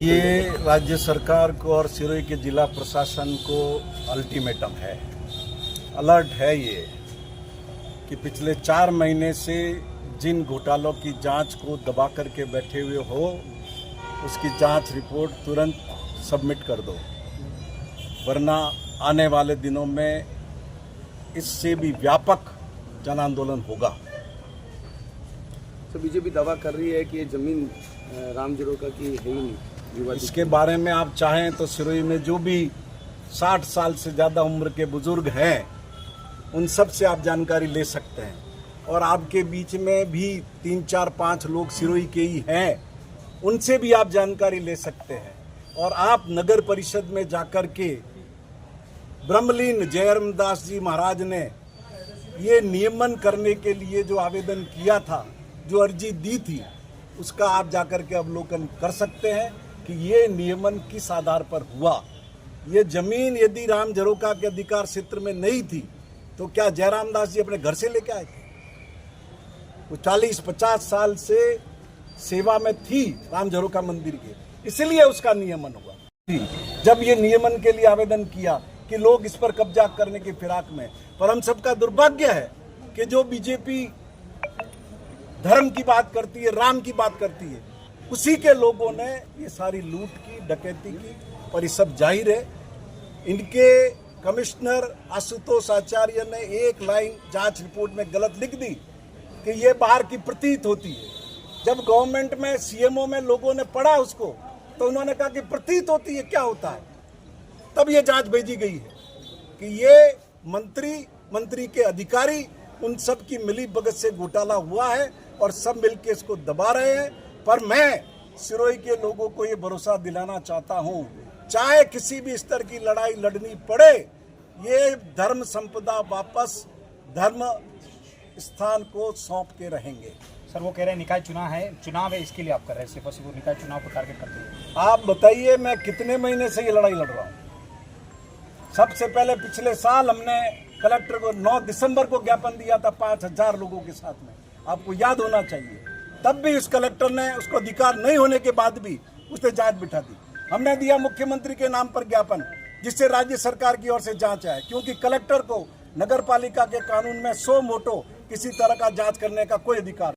ये राज्य सरकार को और सिरोही के जिला प्रशासन को अल्टीमेटम है, अलर्ट है ये कि पिछले 4 महीने से जिन घोटालों की जांच को दबा करके बैठे हुए हो, उसकी जांच रिपोर्ट तुरंत सबमिट कर दो, वरना आने वाले दिनों में इससे भी व्यापक जन आंदोलन होगा। तो बीजेपी दावा कर रही है कि ये जमीन राम जरोका की है ही नहीं। इसके बारे में आप चाहें तो सिरोही में जो भी 60 साल से ज़्यादा उम्र के बुजुर्ग हैं, उन सब से आप जानकारी ले सकते हैं। और आपके बीच में भी 3, 4, 5 लोग सिरोही के ही हैं, उनसे भी आप जानकारी ले सकते हैं। और आप नगर परिषद में जाकर के ब्रह्मलीन जयरामदास जी महाराज ने ये नियमन करने के लिए जो आवेदन किया था, जो अर्जी दी थी, उसका आप जाकर के अवलोकन कर सकते हैं कि ये नियमन किस आधार पर हुआ। ये जमीन यदि राम जरोका के अधिकार क्षेत्र में नहीं थी तो क्या जयरामदास जी अपने घर से लेके आए थे? वो 40-50 साल से सेवा में थी राम जरोका मंदिर के, इसलिए उसका नियमन हुआ। जब ये नियमन के लिए आवेदन किया कि लोग इस पर कब्जा करने की फिराक में, पर हम सबका दुर्भाग्य है कि जो बीजेपी धर्म की बात करती है, राम की बात करती है, उसी के लोगों ने ये सारी लूट की, डकैती की। पर ये सब जाहिर है, इनके कमिश्नर आशुतोष आचार्य ने एक लाइन जांच रिपोर्ट में गलत लिख दी कि ये बाहर की प्रतीत होती है। जब गवर्नमेंट में सीएमओ में लोगों ने पढ़ा उसको, तो उन्होंने कहा कि प्रतीत होती है, क्या होता है? तब ये जांच भेजी गई है कि ये मंत्री के अधिकारी, उन सब की मिली भगत से घोटाला हुआ है और सब मिलके इसको दबा रहे हैं। पर मैं सिरोही के लोगों को ये भरोसा दिलाना चाहता हूं, चाहे किसी भी स्तर की लड़ाई लड़नी पड़े, ये धर्म संपदा वापस धर्म स्थान को सौंप के रहेंगे। सर, वो कह रहे हैं निकाय चुनाव है, इसके लिए आप कर रहे हैं, सिर्फ और सिर्फ निकाय चुनाव को टारगेट करते हैं। आप बताइए, मैं कितने महीने से ये लड़ाई लड़ रहा हूं? सबसे पहले पिछले साल हमने कलेक्टर को 9 दिसंबर को ज्ञापन दिया था 5000 लोगों के साथ में, आपको याद होना चाहिए। तब भी उस कलेक्टर ने, उसको अधिकार नहीं होने के बाद भी उसने जांच बिठा दी। हमने दिया मुख्यमंत्री के नाम पर ज्ञापन, जिससे राज्य सरकार की ओर से जांच आए, क्योंकि कलेक्टर को नगर पालिका के कानून में 100 मोटो किसी तरह का जांच करने का कोई अधिकार